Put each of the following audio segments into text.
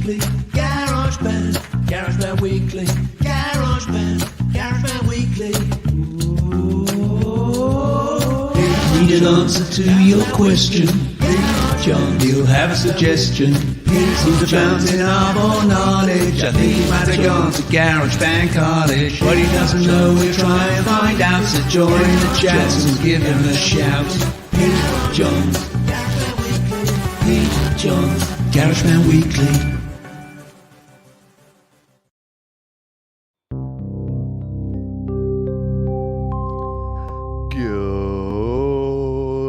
Weekly, GarageBand, GarageBand Weekly, GarageBand Weekly. Need an answer to your question. John, he'll have a suggestion. He's a fountain of all knowledge. I think he might have gone to GarageBand College. What he doesn't know, we'll try and find out. So join the chat and give him a shout. Hey, John. Hey, John. GarageBand Weekly.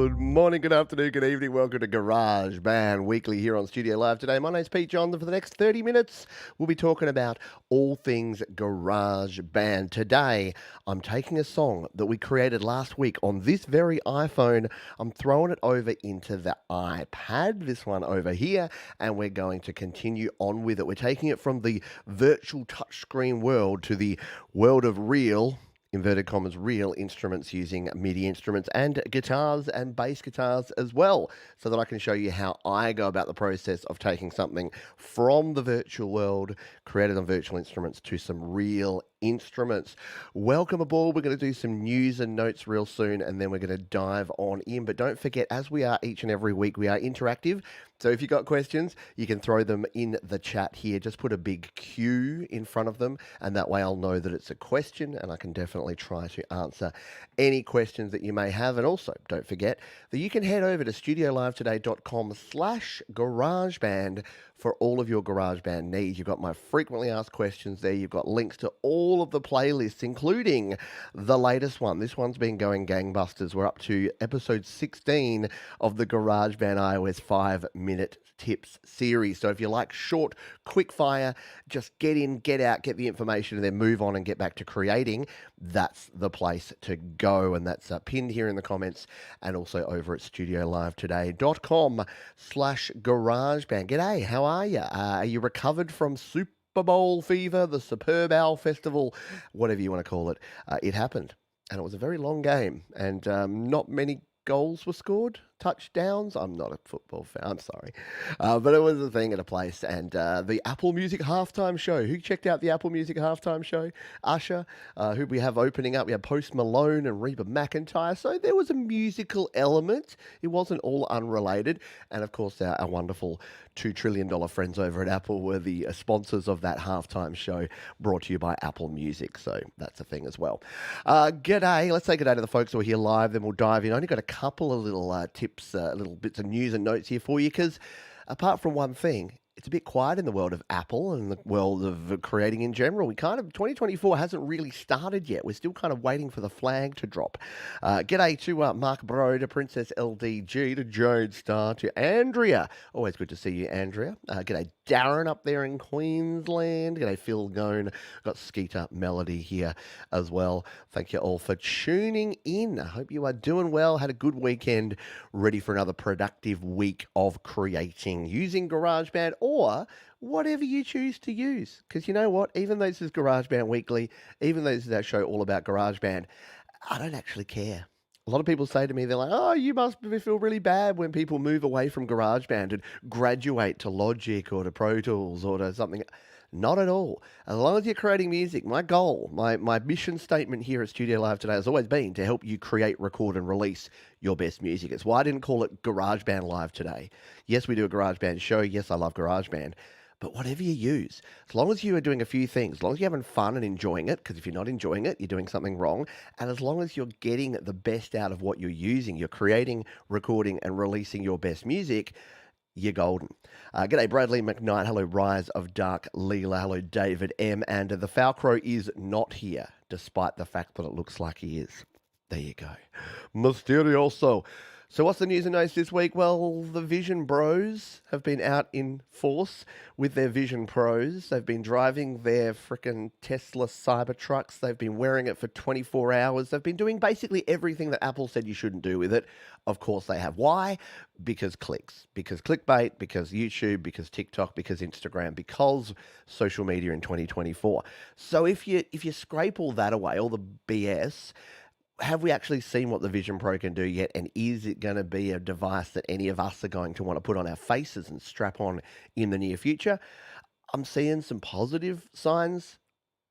Good morning, good afternoon, good evening. Welcome to GarageBand Weekly here on Studio Live today. My name's Pete John. For the next 30 minutes, we'll be talking about all things GarageBand. Today, I'm taking a song that we created last week on this very iPhone. I'm throwing it over into the iPad, this one over here, and we're going to continue on with it. We're taking it from the virtual touchscreen world to the world of real, inverted commas, real instruments using MIDI instruments and guitars and bass guitars as well, so that I can show you how I go about the process of taking something from the virtual world created on virtual instruments to some real instruments. Welcome aboard. We're going to do some news and notes real soon, and then we're going to dive on in. But don't forget, as we are each and every week, we are interactive. So if you've got questions, you can throw them in the chat here. Just put a big Q in front of them, and that way I'll know that it's a question, and I can definitely try to answer any questions that you may have. And also, don't forget that you can head over to studiolivetoday.com/GarageBand for all of your GarageBand needs. You've got my frequently asked questions there. You've got links to all of the playlists, including the latest one. This one's been going gangbusters. We're up to episode 16 of the GarageBand iOS 5-minute tips series. So if you like short, quick fire, just get in, get out, get the information, and then move on and get back to creating, that's the place to go. And that's pinned here in the comments and also over at studiolivetoday.com/GarageBand. G'day, how are you? Are you recovered from Super Bowl fever, the Superb Owl Festival, whatever you want to call it? It happened, and it was a very long game, and not many goals were scored, touchdowns. I'm not a football fan, I'm sorry. But it was a thing at a place. And the Apple Music halftime show. Who checked out the Apple Music halftime show? Usher, who we have opening up. We have Post Malone and Reba McEntire. So there was a musical element. It wasn't all unrelated. And of course, our wonderful $2 trillion friends over at Apple were the sponsors of that halftime show, brought to you by Apple Music. So that's a thing as well. G'day. Let's say g'day to the folks who are here live. Then we'll dive in. I only got a couple of little tips, little bits of news and notes here for you, because apart from one thing, it's a bit quiet in the world of Apple and the world of creating in general. 2024 hasn't really started yet. We're still kind of waiting for the flag to drop. G'day to Mark Bro, to Princess LDG, to Jode Star, to Andrea. Always good to see you, Andrea. G'day Darren up there in Queensland. G'day Phil Gone. Got Skeeter Melody here as well. Thank you all for tuning in. I hope you are doing well. Had a good weekend. Ready for another productive week of creating using GarageBand or whatever you choose to use. Because you know what? Even though this is GarageBand Weekly, even though this is our show all about GarageBand, I don't actually care. A lot of people say to me, they're like, oh, you must feel really bad when people move away from GarageBand and graduate to Logic or to Pro Tools or to something. Not at all. As long as you're creating music, my goal, my mission statement here at Studio Live today has always been to help you create, record, and release your best music. It's why I didn't call it GarageBand Live today. Yes, we do a GarageBand show. Yes, I love GarageBand. But whatever you use, as long as you are doing a few things, as long as you're having fun and enjoying it, because if you're not enjoying it, you're doing something wrong. And as long as you're getting the best out of what you're using, you're creating, recording, and releasing your best music, you're golden. G'day, Bradley McKnight. Hello, Rise of Dark Leela. Hello, David M. And the Falcro is not here, despite the fact that it looks like he is. There you go. Mysterioso. So what's the news and notes this week? Well, the Vision Bros have been out in force with their Vision Pros. They've been driving their frickin' Tesla Cybertrucks. They've been wearing it for 24 hours. They've been doing basically everything that Apple said you shouldn't do with it. Of course they have. Why? Because clicks. Because clickbait. Because YouTube. Because TikTok. Because Instagram. Because social media in 2024. So if you scrape all that away, all the BS, have we actually seen what the Vision Pro can do yet? And is it going to be a device that any of us are going to want to put on our faces and strap on in the near future? I'm seeing some positive signs,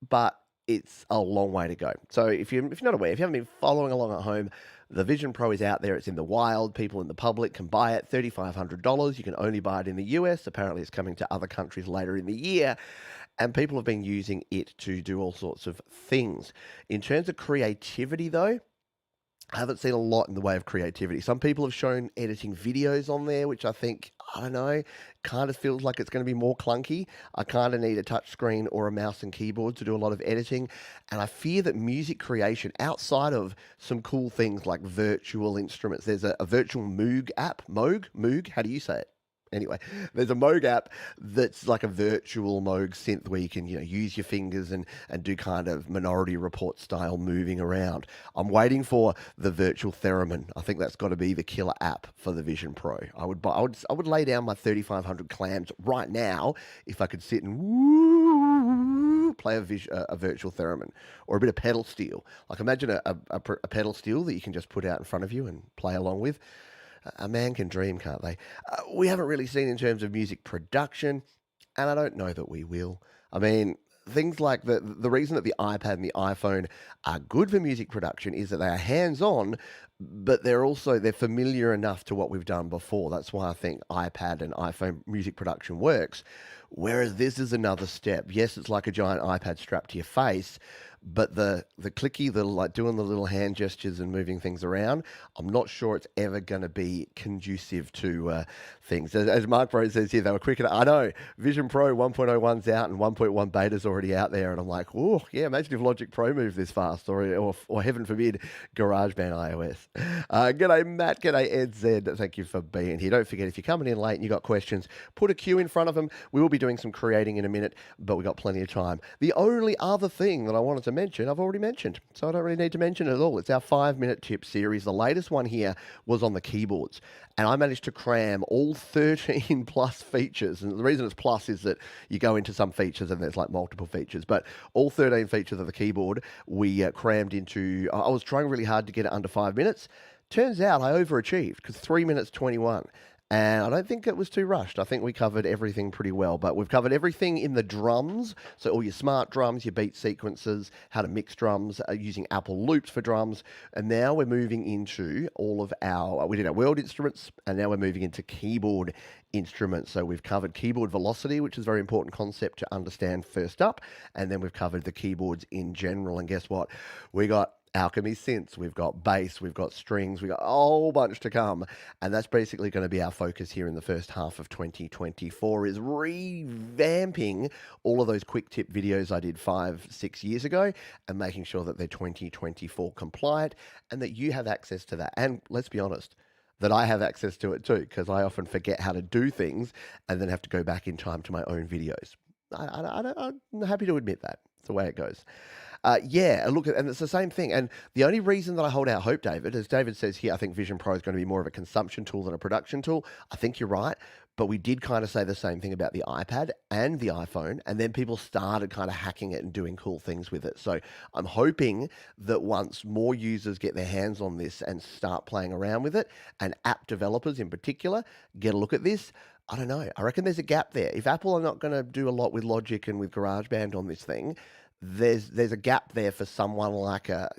but it's a long way to go. So if you're not aware, if you haven't been following along at home, the Vision Pro is out there. It's in the wild. People in the public can buy it. $3,500. You can only buy it in the US. Apparently, it's coming to other countries later in the year. And people have been using it to do all sorts of things. In terms of creativity, though, I haven't seen a lot in the way of creativity. Some people have shown editing videos on there, which I think, I don't know, kind of feels like it's going to be more clunky. I kind of need a touch screen or a mouse and keyboard to do a lot of editing. And I fear that music creation, outside of some cool things like virtual instruments, there's a virtual Moog app. Moog, how do you say it? Anyway, there's a Moog app that's like a virtual Moog synth where you can, use your fingers and do kind of Minority Report style moving around. I'm waiting for the virtual theremin. I think that's got to be the killer app for the Vision Pro. I would lay down my 3,500 clams right now if I could sit and play a virtual theremin or a bit of pedal steel. Like imagine a pedal steel that you can just put out in front of you and play along with. A man can dream, can't they? We haven't really seen in terms of music production, and I don't know that we will. I mean, things like the reason that the iPad and the iPhone are good for music production is that they are hands-on, but they're familiar enough to what we've done before. That's why I think iPad and iPhone music production works. Whereas this is another step. Yes, it's like a giant iPad strapped to your face, but the clicky, the like doing the little hand gestures and moving things around, I'm not sure it's ever going to be conducive to things. As Mark Bro says here, they were quicker. I know Vision Pro 1.01's out and 1.1 beta's already out there, and I'm like, oh yeah, imagine if Logic Pro moved this fast, or heaven forbid, GarageBand iOS. G'day Matt, g'day Ed Z. Thank you for being here. Don't forget, if you're coming in late and you got questions, put a queue in front of them. We will be doing some creating in a minute, but we got plenty of time. The only other thing that I wanted to mention, I've already mentioned, so I don't really need to mention it at all. It's our 5-minute tip series. The latest one here was on the keyboards, and I managed to cram all 13 plus features. And the reason it's plus is that you go into some features and there's like multiple features, but all 13 features of the keyboard we crammed into. I was trying really hard to get it under 5 minutes. Turns out I overachieved because 3 minutes 21. And I don't think it was too rushed. I think we covered everything pretty well, but we've covered everything in the drums. So all your smart drums, your beat sequences, how to mix drums, using Apple loops for drums. And now we're moving into we did our world instruments, and now we're moving into keyboard instruments. So we've covered keyboard velocity, which is a very important concept to understand first up. And then we've covered the keyboards in general. And guess what? We got Alchemy synths, we've got bass, we've got strings, we've got a whole bunch to come. And that's basically going to be our focus here in the first half of 2024, is revamping all of those quick tip videos I did 5-6 years ago and making sure that they're 2024 compliant and that you have access to that. And let's be honest, that I have access to it too, because I often forget how to do things and then have to go back in time to my own videos. I'm happy to admit that. It's the way it goes. And it's the same thing. And the only reason that I hold out hope, David, as David says here, I think Vision Pro is going to be more of a consumption tool than a production tool. I think you're right. But we did kind of say the same thing about the iPad and the iPhone, and then people started kind of hacking it and doing cool things with it. So I'm hoping that once more users get their hands on this and start playing around with it, and app developers in particular get a look at this, I don't know. I reckon there's a gap there. If Apple are not going to do a lot with Logic and with GarageBand on this thing, there's a gap there for someone like a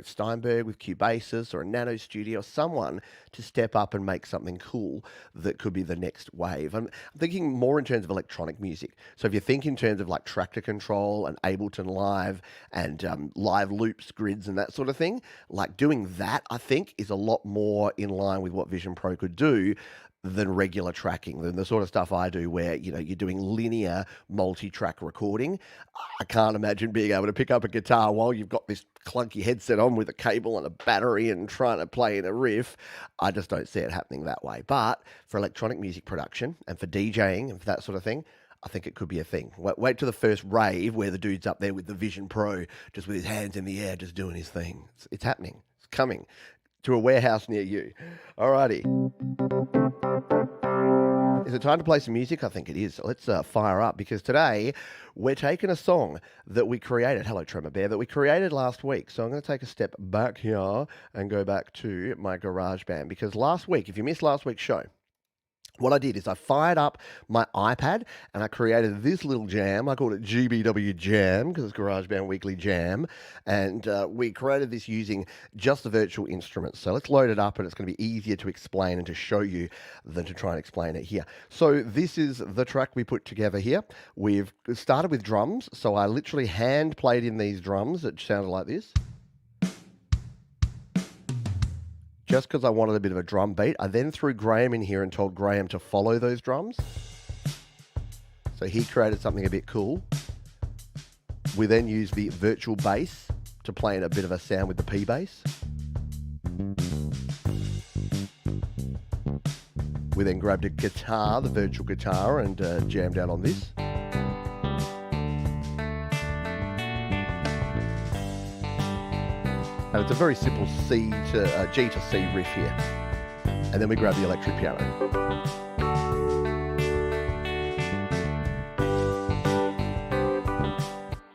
Steinberg with Cubasis or a Nano Studio, or someone to step up and make something cool that could be the next wave. I'm thinking more in terms of electronic music. So if you think in terms of like Tractor Control and Ableton Live and live loops, grids and that sort of thing, like doing that, I think is a lot more in line with what Vision Pro could do than regular tracking, than the sort of stuff I do where, you're doing linear multi-track recording. I can't imagine being able to pick up a guitar while you've got this clunky headset on with a cable and a battery and trying to play in a riff. I just don't see it happening that way. But for electronic music production and for DJing and for that sort of thing, I think it could be a thing. Wait till the first rave where the dude's up there with the Vision Pro, just with his hands in the air, just doing his thing. It's happening. It's coming to a warehouse near you. Alrighty. Is it time to play some music? I think it is. Let's fire up, because today we're taking a song that we created, hello Tremor Bear, that we created last week. So I'm going to take a step back here and go back to my GarageBand, because last week, if you missed last week's show, what I did is I fired up my iPad and I created this little jam. I called it GBW Jam because it's GarageBand Weekly Jam. And we created this using just the virtual instruments. So let's load it up, and it's going to be easier to explain and to show you than to try and explain it here. So this is the track we put together here. We've started with drums. So I literally hand played in these drums. It sounded like this. Just because I wanted a bit of a drum beat. I then threw Graham in here and told Graham to follow those drums. So he created something a bit cool. We then used the virtual bass to play in a bit of a sound with the P bass. We then grabbed a guitar, the virtual guitar, and jammed out on this. And it's a very simple G to C riff here. And then we grab the electric piano.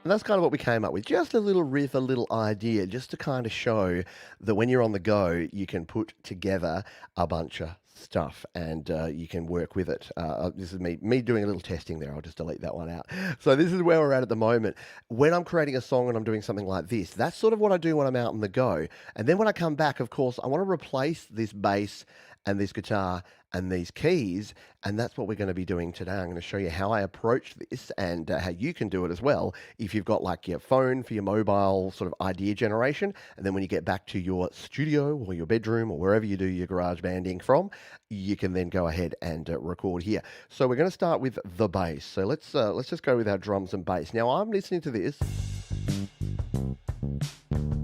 And that's kind of what we came up with. Just a little riff, a little idea, just to kind of show that when you're on the go, you can put together a bunch of stuff and you can work with it. This is me doing a little testing there. I'll just delete that one out. So this is where we're at the moment. When I'm creating a song and I'm doing something like this, that's sort of what I do when I'm out on the go. And then when I come back, of course, I want to replace this bass and this guitar and these keys, and that's what we're going to be doing today. I'm going to show you how I approach this and how you can do it as well if you've got like your phone for your mobile sort of idea generation, and then when you get back to your studio or your bedroom or wherever you do your garage banding from, you can then go ahead and record here. So we're going to start with the bass. So let's just go with our drums and bass. Now I'm listening to this.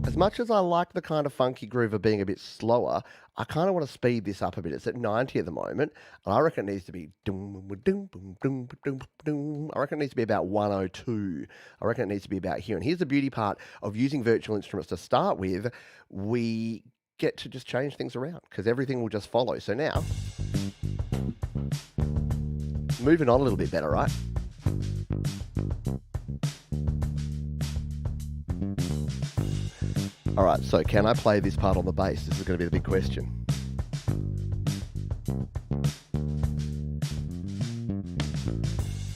As much as I like the kind of funky groove of being a bit slower, I kind of want to speed this up a bit. It's at 90 at the moment, and I reckon it needs to be I reckon it needs to be about 102. I reckon it needs to be about here. And here's the beauty part of using virtual instruments to start with. We get to just change things around because everything will just follow. So now, moving on a little bit better, right? All right, so can I play this part on the bass? This is going to be the big question.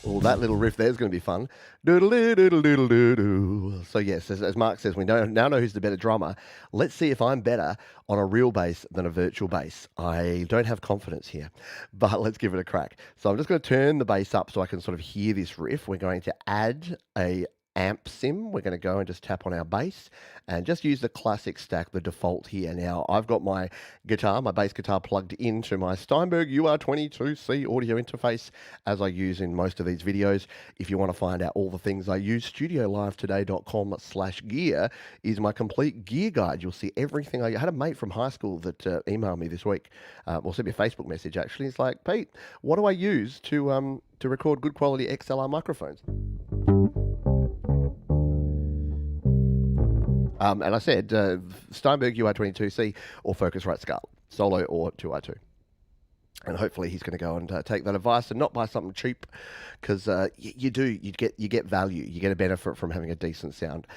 Oh, that little riff there is going to be fun. Doodle-doo-doodle-doodle-doo. So yes, as Mark says, we now know who's the better drummer. Let's see if I'm better on a real bass than a virtual bass. I don't have confidence here, but let's give it a crack. So I'm just going to turn the bass up so I can sort of hear this riff. We're going to add a amp sim. We're going to go and just tap on our bass and just use the classic stack, the default here. Now I've got my guitar, my bass guitar plugged into my Steinberg UR22C audio interface as I use in most of these videos. If you want to find out all the things I use, studiolivetoday.com/gear is my complete gear guide. You'll see everything. I had a mate from high school that emailed me this week, or sent me a Facebook message actually. He's like, Pete, what do I use to record good quality XLR microphones? And I said Steinberg UR22C or Focusrite Scarlett, Solo or 2i2. And hopefully he's going to go and take that advice and not buy something cheap, because you get value. You get a benefit from having a decent sound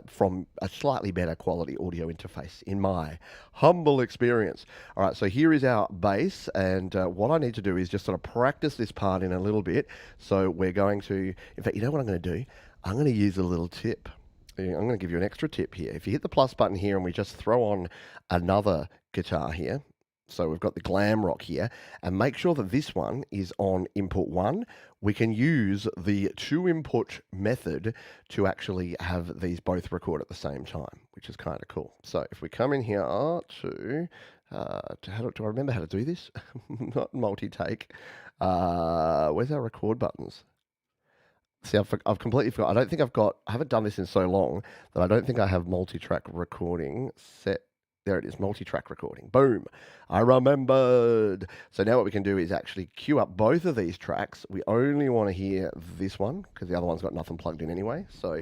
from a slightly better quality audio interface, in my humble experience. All right, so here is our bass, and what I need to do is just sort of practice this part in a little bit. So we're going to, in fact, you know what I'm going to do? I'm going to use a little tip. I'm going to give you an extra tip here. If you hit the plus button here and we just throw on another guitar here, so we've got the Glam Rock here, and make sure that this one is on input 1. We can use the 2-input method to actually have these both record at the same time, which is kind of cool. So if we come in here do I remember how to do this? Not multi-take. Where's our record buttons? See, I've completely forgot. I haven't done this in so long that I don't think I have multi-track recording set. There it is, multi-track recording. Boom. I remembered. So now what we can do is actually queue up both of these tracks. We only want to hear this one because the other one's got nothing plugged in anyway. So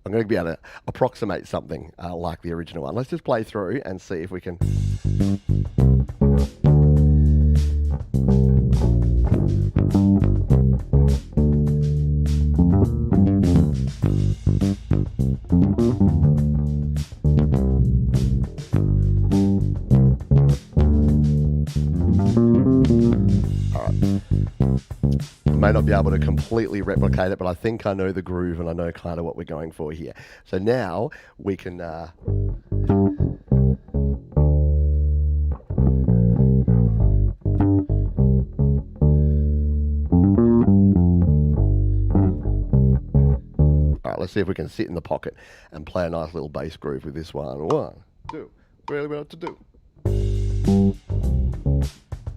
I'm going to be able to approximate something like the original one. Let's just play through and see if we can. may not be able to completely replicate it, but I think I know the groove and I know kind of what we're going for here. So now we can... All right, let's see if we can sit in the pocket and play a nice little bass groove with this one. 1, 2, really what to do.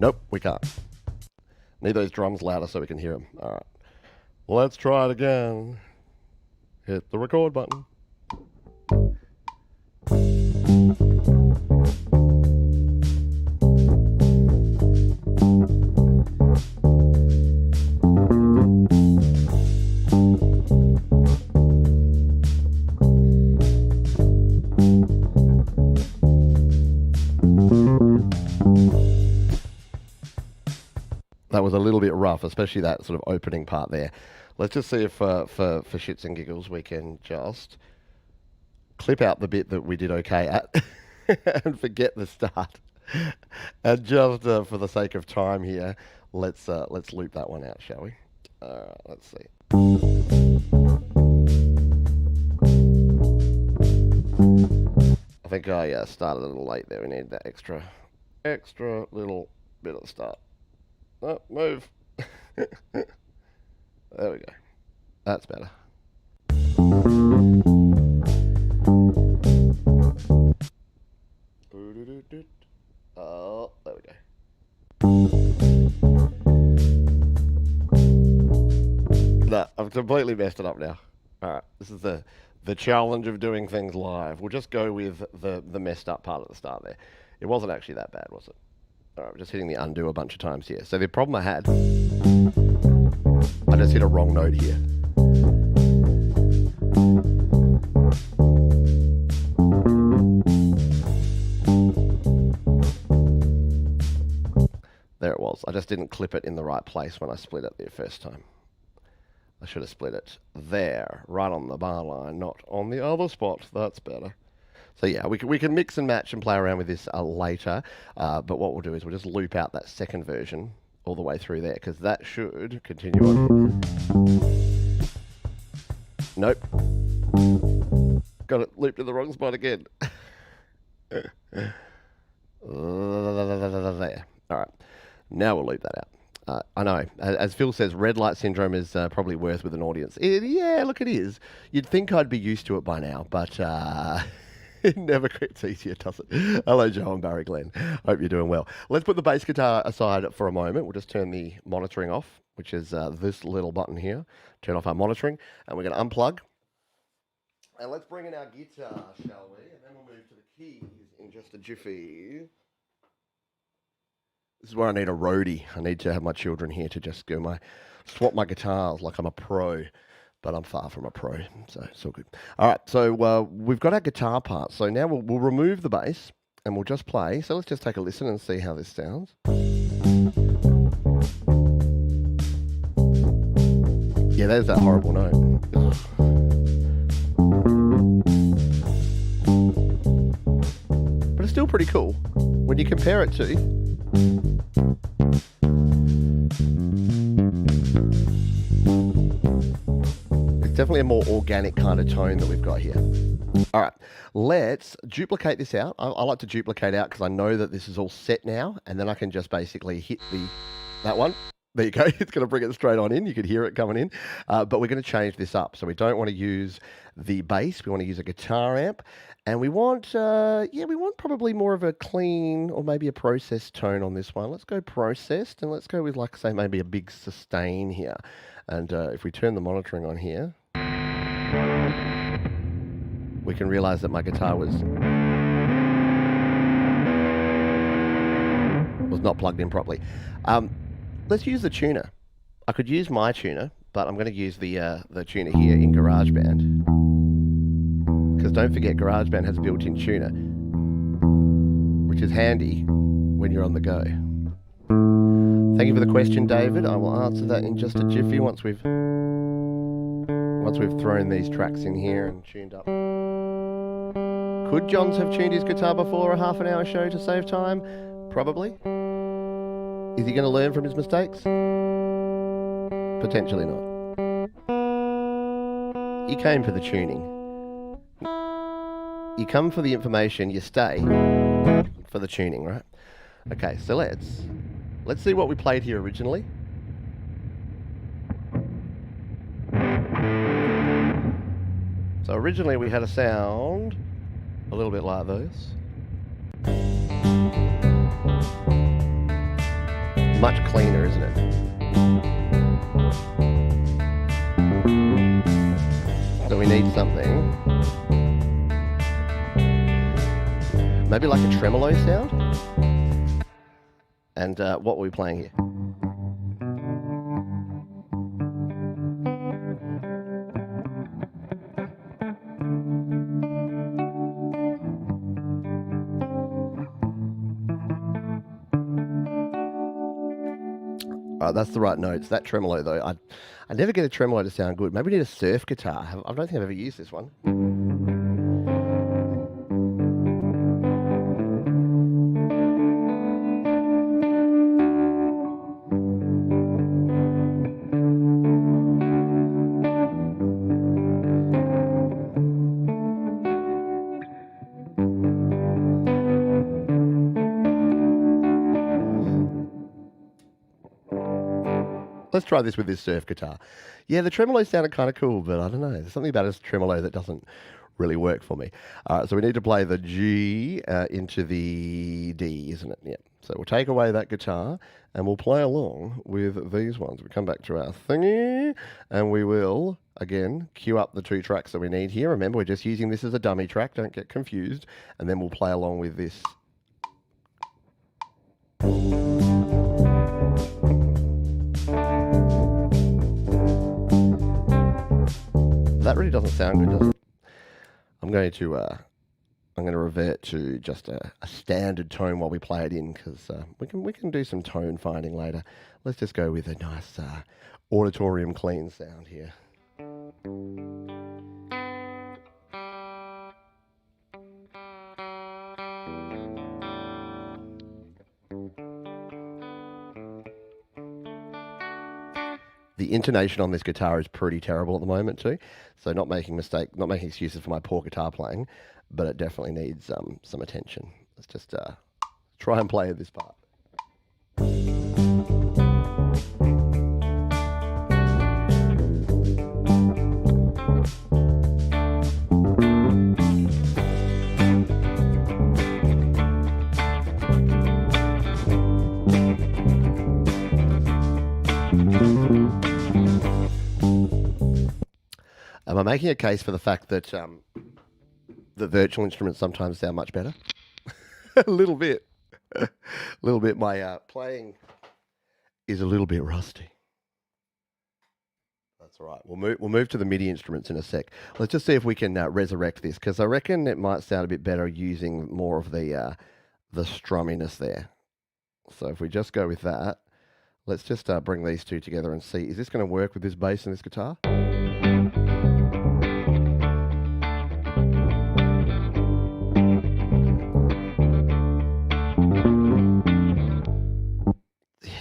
Nope, we can't. Need those drums louder so we can hear them. All right, let's try it again. Hit the record button. That was a little bit rough, especially that sort of opening part there. Let's just see if for shits and giggles we can just clip out the bit that we did okay at and forget the start. And just for the sake of time here, let's loop that one out, shall we? Let's see. I think I started a little late there. We need that extra little bit of the start. Oh, move. There we go. That's better. Oh, there we go. No, I've completely messed it up now. All right, this is the challenge of doing things live. We'll just go with the messed up part at the start there. It wasn't actually that bad, was it? All right, we're just hitting the undo a bunch of times here. So the problem I had, I just hit a wrong note here. There it was. I just didn't clip it in the right place when I split it the first time. I should have split it there, right on the bar line, not on the other spot. That's better. So yeah, we can mix and match and play around with this later, but what we'll do is we'll just loop out that second version all the way through there, because that should continue on. Nope. Got it looped in the wrong spot again. There. All right, now we'll loop that out. I know, as Phil says, red light syndrome is probably worse with an audience. Yeah, look, it is. You'd think I'd be used to it by now, but... it never gets easier, does it? Hello, Joe and Barry Glenn. Hope you're doing well. Let's put the bass guitar aside for a moment. We'll just turn the monitoring off, which is this little button here. Turn off our monitoring, and we're going to unplug. And let's bring in our guitar, shall we? And then we'll move to the keys in just a jiffy. This is where I need a roadie. I need to have my children here to just go swap my guitars like I'm a pro. But I'm far from a pro, so it's all good. All right, so we've got our guitar part. So now we'll remove the bass and we'll just play. So let's just take a listen and see how this sounds. Yeah, there's that horrible note. But it's still pretty cool when you compare it to... Definitely a more organic kind of tone that we've got here. All right, let's duplicate this out. I like to duplicate out because I know that this is all set now, and then I can just basically hit that one. There you go. It's going to bring it straight on in. You could hear it coming in. But we're going to change this up. So we don't want to use the bass. We want to use a guitar amp. And we want, we want probably more of a clean or maybe a processed tone on this one. Let's go processed, and let's go with, like, say, maybe a big sustain here. And if we turn the monitoring on here, we can realize that my guitar was not plugged in properly. Let's use the tuner. I could use my tuner, but I'm going to use the tuner here in GarageBand. Because don't forget, GarageBand has a built-in tuner, which is handy when you're on the go. Thank you for the question, David. I will answer that in just a jiffy once we've thrown these tracks in here and tuned up. Could Johns have tuned his guitar before a half-an-hour show to save time? Probably. Is he going to learn from his mistakes? Potentially not. You came for the tuning. You come for the information, you stay for the tuning, right? Okay, so let's see what we played here originally. So originally we had a sound a little bit like this. Much cleaner, isn't it? So we need something. Maybe like a tremolo sound? And what were we playing here? That's the right notes. That tremolo, though, I never get a tremolo to sound good. Maybe we need a surf guitar. I don't think I've ever used this one. Let's try this with this surf guitar. Yeah, the tremolo sounded kind of cool, but I don't know. There's something about a tremolo that doesn't really work for me. So we need to play the G into the D, isn't it? Yeah. So we'll take away that guitar and we'll play along with these ones. We come back to our thingy and we will, again, cue up the 2 tracks that we need here. Remember, we're just using this as a dummy track. Don't get confused. And then we'll play along with this. That really doesn't sound good, does it? I'm going to revert to just a standard tone while we play it in, because we can do some tone finding later. Let's just go with a nice auditorium clean sound here. The intonation on this guitar is pretty terrible at the moment too, so not making excuses for my poor guitar playing, but it definitely needs some attention. Let's just try and play this part. Am I making a case for the fact that the virtual instruments sometimes sound much better? A little bit. A little bit. My playing is a little bit rusty. That's all right. We'll move to the MIDI instruments in a sec. Let's just see if we can resurrect this, because I reckon it might sound a bit better using more of the strumminess there. So if we just go with that, let's just bring these two together and see, is this going to work with this bass and this guitar?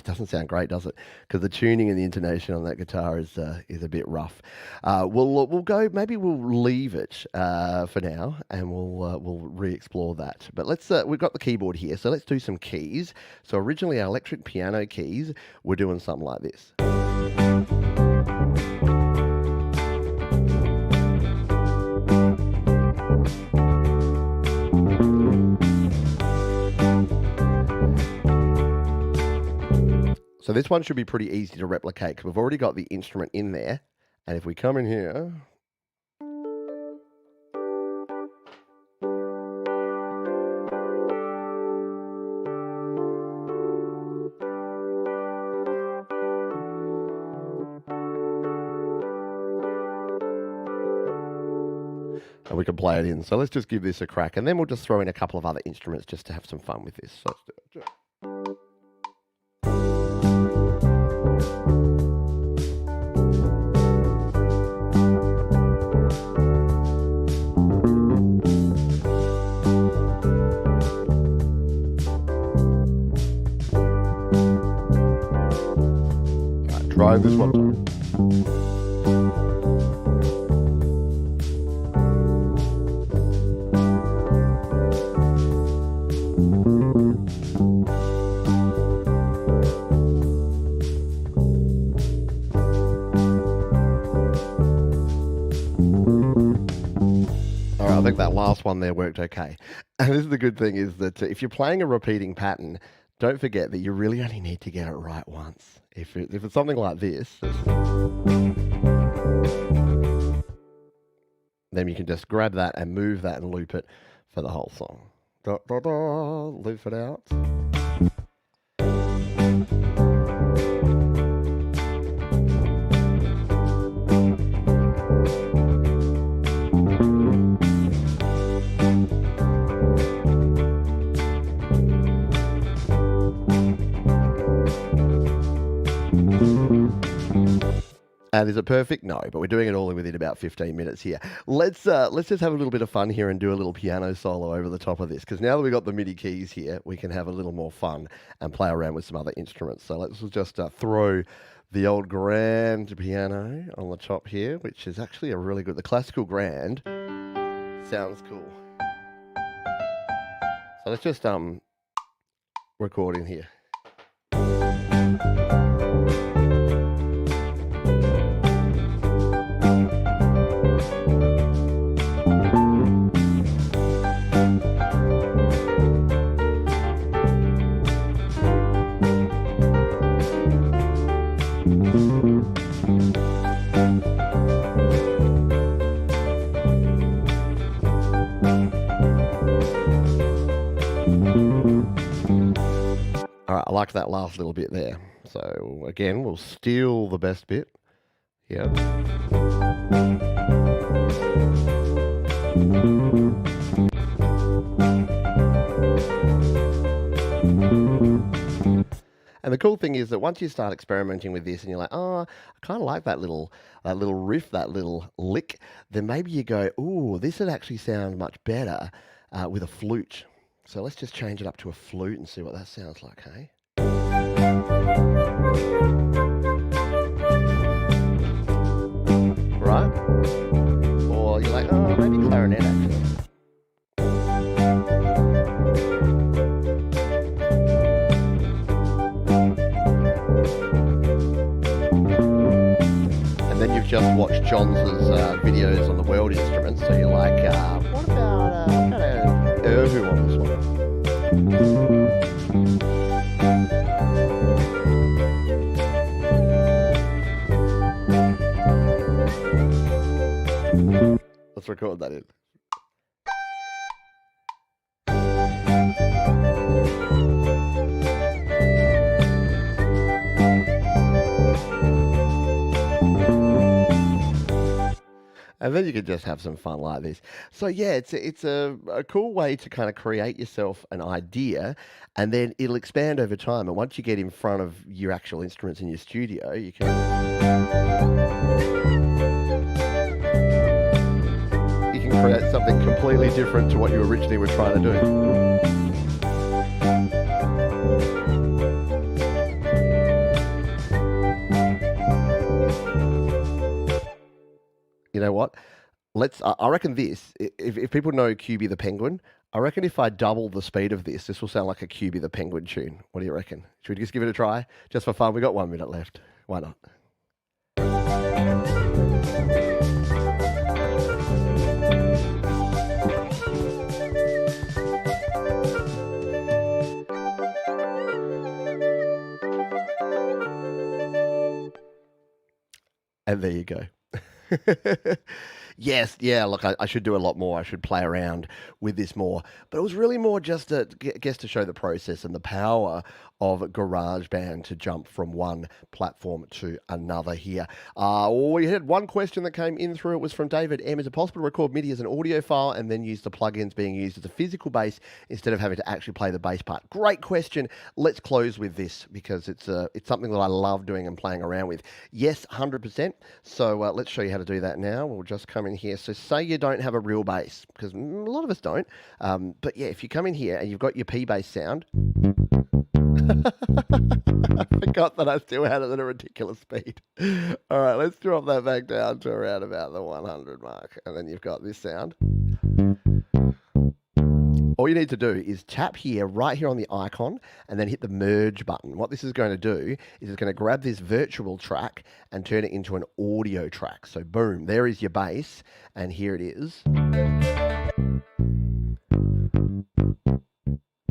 Doesn't sound great, does it? Because the tuning and the intonation on that guitar is a bit rough. We'll go. Maybe we'll leave it for now, and we'll re-explore that. But we've got the keyboard here, so let's do some keys. So originally our electric piano keys were doing something like this. So this one should be pretty easy to replicate because we've already got the instrument in there. And if we come in here, and we can play it in. So let's just give this a crack. And then we'll just throw in a couple of other instruments just to have some fun with this. So let's do it. Try this one time. I think that last one there worked okay. And this is the good thing is that if you're playing a repeating pattern, don't forget that you really only need to get it right once. If it's something like this, then you can just grab that and move that and loop it for the whole song. Da, da, da, loop it out. And is it perfect? No, but we're doing it all within about 15 minutes here. Let's just have a little bit of fun here and do a little piano solo over the top of this, because now that we've got the MIDI keys here, we can have a little more fun and play around with some other instruments. So let's just throw the old grand piano on the top here, which is actually the classical grand sounds cool. So let's just record in here. All right, I like that last little bit there. So again, we'll steal the best bit here. And the cool thing is that once you start experimenting with this and you're like, oh, I kind of like that little riff, that little lick, then maybe you go, ooh, this would actually sound much better with a flute. So let's just change it up to a flute and see what that sounds like, hey? Right? Or you're like, oh, maybe clarinet actually. And then you've just watched John's videos on the world instruments, so you're like, what about Erhu on this one? Let's record that in. And then you can just have some fun like this. So yeah, it's a cool way to kind of create yourself an idea, and then it'll expand over time. And once you get in front of your actual instruments in your studio, you can create something completely different to what you originally were trying to do. You know what? I reckon this, if people know QB the Penguin, I reckon if I double the speed of this will sound like a QB the Penguin tune. What do you reckon? Should we just give it a try? Just for fun. We got 1 minute left. Why not? And there you go. Yes, yeah, look, I should do a lot more. I should play around with this more. But it was really more just to show the process and the power of GarageBand to jump from one platform to another here. We had one question that came in through. It was from David M. Is it possible to record MIDI as an audio file and then use the plugins being used as a physical bass instead of having to actually play the bass part? Great question. Let's close with this because it's something that I love doing and playing around with. Yes, 100%. So let's show you how to do that now. We'll just come in here. So say you don't have a real bass, because a lot of us don't. But yeah, if you come in here and you've got your P bass sound, I forgot that I still had it at a ridiculous speed. All right, let's drop that back down to around about the 100 mark. And then you've got this sound. All you need to do is tap here, right here on the icon, and then hit the merge button. What this is going to do is it's going to grab this virtual track and turn it into an audio track. So boom, there is your bass, and here it is.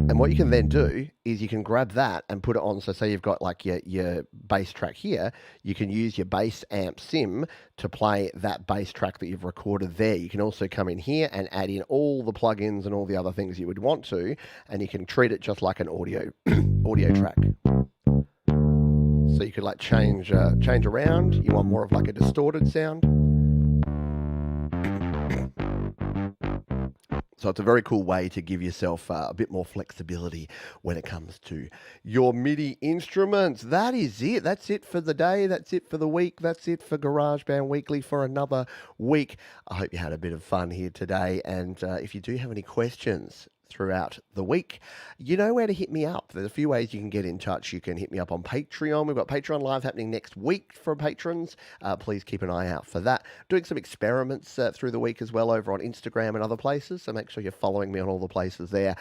And what you can then do is you can grab that and put it on. So say you've got like your bass track here, you can use your bass amp sim to play that bass track that you've recorded there. You can also come in here and add in all the plugins and all the other things you would want to, and you can treat it just like an audio track. So you could like change around. You want more of like a distorted sound. So it's a very cool way to give yourself a bit more flexibility when it comes to your MIDI instruments. That is it. That's it for the day. That's it for the week. That's it for GarageBand Weekly for another week. I hope you had a bit of fun here today. And if you do have any questions throughout the week, you know where to hit me up. There's a few ways you can get in touch. You can hit me up on Patreon. We've got Patreon Live happening next week for patrons. Please keep an eye out for that. Doing some experiments through the week as well over on Instagram and other places, so make sure you're following me on all the places there.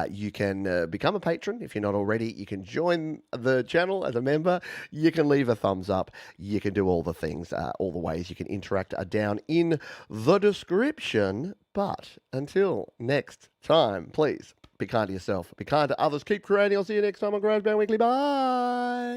You can become a patron if you're not already. You can join the channel as a member. You can leave a thumbs up. You can do all the things, all the ways you can interact are down in the description. But until next time, please be kind to yourself, be kind to others, keep creating. I'll see you next time on GarageBand Weekly. Bye.